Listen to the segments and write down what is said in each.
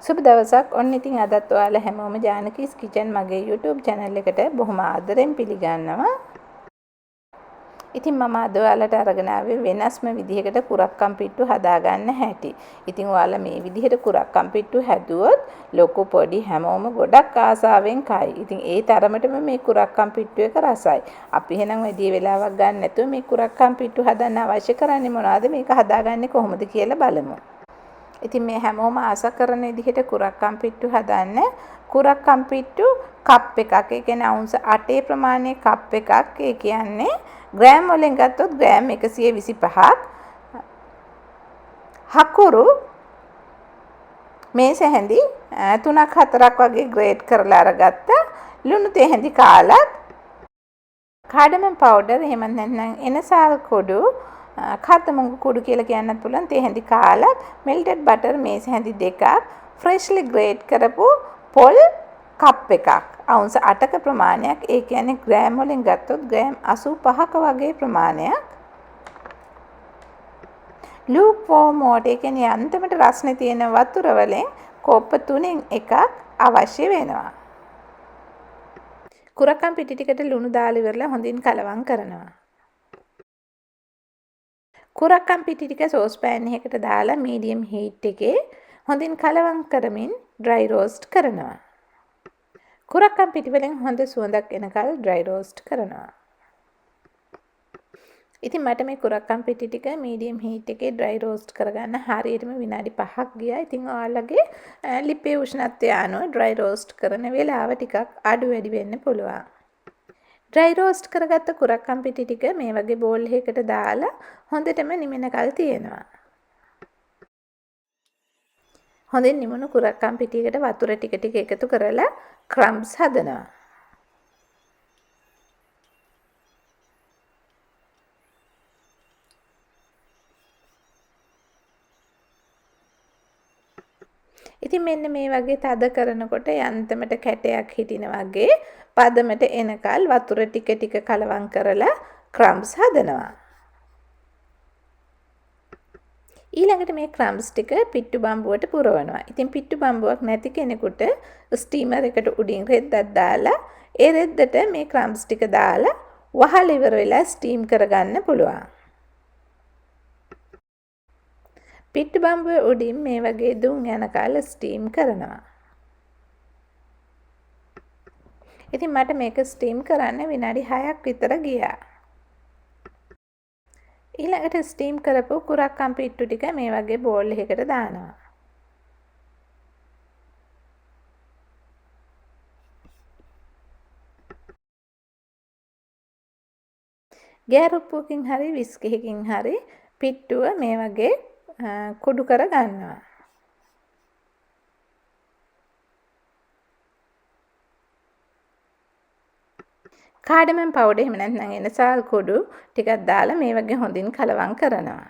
සුබ දවසක්. ඔන්න ඉතින් අදත් ඔයාලා හැමෝම ජානකීස් කිචන් මගේ YouTube channel එකට බොහොම ආදරෙන් පිළිගන්නවා. ඉතින් මම අද ඔයාලට අරගෙන ආවේ වෙනස්ම විදිහකට කුරක්කම් පිට්ටු හදාගන්න හැටි. ඉතින් ඔයාලා මේ විදිහට කුරක්කම් පිට්ටු හැදුවොත් ලොකු පොඩි හැමෝම ගොඩක් ආසාවෙන් කයි. ඉතින් ඒ තරමටම මේ කුරක්කම් පිට්ටු එක රසයි. අපි එහෙනම් වැඩි වෙලාවක් ගන්න නැතුව මේ කුරක්කම් පිට්ටු හදන්න අවශ්‍ය කරන්නේ මොනවද, මේක හදාගන්නේ කොහොමද කියලා බලමු. ඉතින් මේ හැමෝම ආස කරන විදිහට කුරක්කම් පිට්ටු හදන්න කුරක්කම් පිට්ටු කප් එකක්, ඒ කියන්නේ අවුන්ස් 8 ප්‍රමාණයේ කප් එකක්, ඒ කියන්නේ ග්‍රෑම් වලින් ගත්තොත් ග්‍රෑම් 125ක් හකුරු මේස හැඳි 3ක් 4ක් වගේ ග්‍රේඩ් කරලා අරගත්ත ලුණු තේ හැඳි කාලක්, කාඩමම් පවුඩර්, එහෙම නැත්නම් එනසාල් කුඩු, කතමුංගු කුඩු කියලා කියන්නත් පුළුවන්, තේ හැඳි කාලක්, මෙල්ටඩ් බටර් මේස හැඳි 2ක්, ෆ්‍රෙෂ්ලි ග්‍රේඩ් කරපු පොල් කප් එකක්, අවුන්ස් 8ක ප්‍රමාණයක්, ඒ කියන්නේ ග්‍රෑම් වලින් ගත්තොත් ග්‍රෑම් 85ක වගේ ප්‍රමාණයක්. ලූක් වෝම් වෝටර්, ඒ කියන්නේ අන්තිමට රස්නේ තියෙන වතුර වලින් කෝප්ප 3න් එකක් අවශ්‍ය වෙනවා. කුරක්කම් පිටි ටිකට ලුණු දාලා ඉවරලා හොඳින් කලවම් කරනවා. කුරක්කම් පිටි ටික සෝස් පෑන් එකකට දාලා මීඩියම් හීට් එකේ හොඳින් කලවම් කරමින් ඩ්‍රයි රෝස්ට් කරනවා. කුරක්කම් පිටි වලින් හොඳ සුවඳක් එනකල් ඩ්‍රයි රෝස්ට් කරනවා. ඉතින් මට මේ කුරක්කම් පිටි ටික මීඩියම් හීට් එකේ ඩ්‍රයි රෝස්ට් කරගන්න හරියටම විනාඩි 5ක් ගියා. ඉතින් ඔයාලගේ ලිපේ උෂ්ණත්වය අනුව ඩ්‍රයි රෝස්ට් කරන වෙලාව ටිකක් අඩු වැඩි වෙන්න පුළුවන්. ඩ්‍රයි රෝස්ට් කරගත්ත කුරක්කම් පිටි ටික මේ වගේ බෝල් එකකට දාලා හොඳටම නිමෙනකල් තියෙනවා. හොඳින් නිමුණු කුරක්කම් පිටියකට වතුර ටික ටික එකතු කරලා ක්‍රම්ස් හදනවා. ඉතින් මෙන්න මේ වගේ තද කරනකොට යන්තමට කැටයක් හිටින වගේ පදමට එනකල් වතුර ටික ටික කලවම් කරලා ක්‍රම්ස් හදනවා. ඊළඟට මේ ක්‍රම්ස් ටික පිට්ටු බම්බුවට පුරවනවා. ඉතින් පිට්ටු බම්බුවක් නැති කෙනෙකුට ස්ටීමර් එකට උඩින් රෙද්දක් දාලා ඒ රෙද්දට මේ ක්‍රම්ස් ටික දාලා වහලා ඉවර වෙලා ස්ටීම් කරගන්න පුළුවන්. පිට්ටු බම්බුවේ උඩින් මේ වගේ දුම් යනකල් ස්ටීම් කරනවා. ඉතින් මට මේක ස්ටීම් කරන්න විනාඩි 6ක් විතර ගියා. ඊළඟට ස්ටීම් කරපු කුරක්කම් පිට්ටු ටික මේ වගේ බෝල් එකකට දානවා. ගෑරුප්පුවකින් හරි විස්ක් එකකින් හරි පිට්ටුව මේ වගේ කුඩු කර ගන්නවා. කාඩමම් පවුඩර්, එහෙම නැත්නම් එනසාල් කුඩු ටිකක් දාලා මේ වගේ හොඳින් කලවම් කරනවා.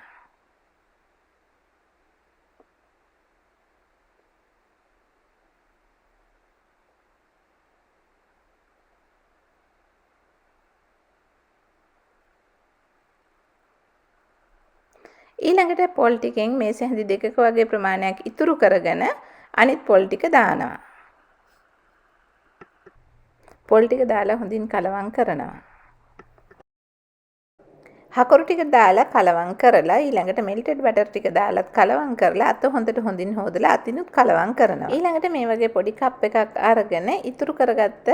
ඊළඟට පොල් ටිකෙන් මේස හැඳි 2ක වගේ ප්‍රමාණයක් ඉතුරු කරගෙන අනිත් පොල් ටික දානවා. පොල් ටික දාලා හොඳින් කලවම් කරනවා. හකුරු ටික දාලා කලවම් කරලා ඊළඟට මෙල්ටඩ් බටර් ටික දාලත් කලවම් කරලා අත හොඳින් හොදලා අතිනුත් කලවම් කරනවා. ඊළඟට මේ වගේ පොඩි කප් එකක් අරගෙන ඉතුරු කරගත්ත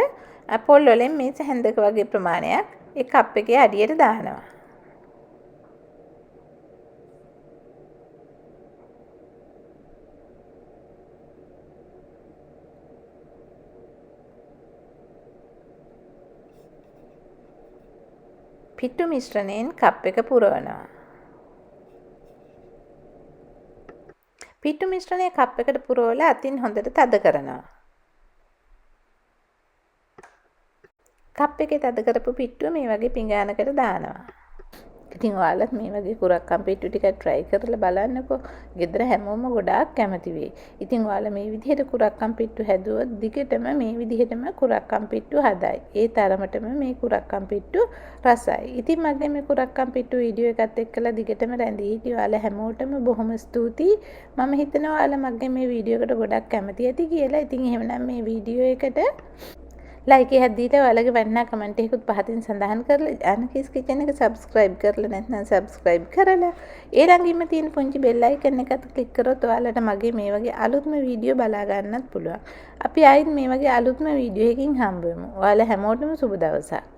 පොල් වලින් මේස හැන්දක වගේ ප්‍රමාණයක් ඒ කප් එකේ අඩියට දානවා. පිට්ටු මිශ්‍රණයෙන් කප් එක පුරවනවා. පිට්ටු මිශ්‍රණය කප් එකට පුරවලා අතින් හොඳට තද කරනවා. කප් එකේ තද කරපු පිට්ටුව මේ වගේ පිඟානකට දානවා. ඉතින් ඔයාලත් මේ වගේ කුරක්කම් පිට්ටු ටිකක් try කරලා බලන්නකෝ. ගෙදර හැමෝම ගොඩාක් කැමති වෙයි. ඉතින් ඔයාලා මේ විදිහට කුරක්කම් පිට්ටු හැදුවොත් දිගටම මේ විදිහටම කුරක්කම් පිට්ටු හදයි. ඒ තරමටම මේ කුරක්කම් පිට්ටු රසයි. ඉතින් මගේ මේ කුරක්කම් පිට්ටු වීඩියෝ එකත් එක්කලා දිගටම රැඳී හිටිය ඔයාලා හැමෝටම බොහොම ස්තුතියි. මම හිතනවා ඔයාලා මගේ මේ වීඩියෝ එකට ගොඩක් කැමති ඇති කියලා. ඉතින් එහෙමනම් මේ වීඩියෝ එකට ලයික් එකක් දීලා ඔයාලගේ වටිනා කමෙන්ට් එකකුත් පහතින් සඳහන් කරලා ජානකීස් කිචන් එක සබ්ස්ක්‍රයිබ් කරලා නැත්නම් සබ්ස්ක්‍රයිබ් කරලා ඒ ළඟින්ම තියෙන පුංචි බෙල් අයිකන් එකත් ක්ලික් කරොත් ඔයාලට මගේ මේ වගේ අලුත්ම වීඩියෝ බලා ගන්නත් පුළුවන්. අපි ආයෙත් මේ වගේ අලුත්ම වීඩියෝ එකකින් හම්බ වෙමු. ඔයාලා හැමෝටම සුබ දවසක්.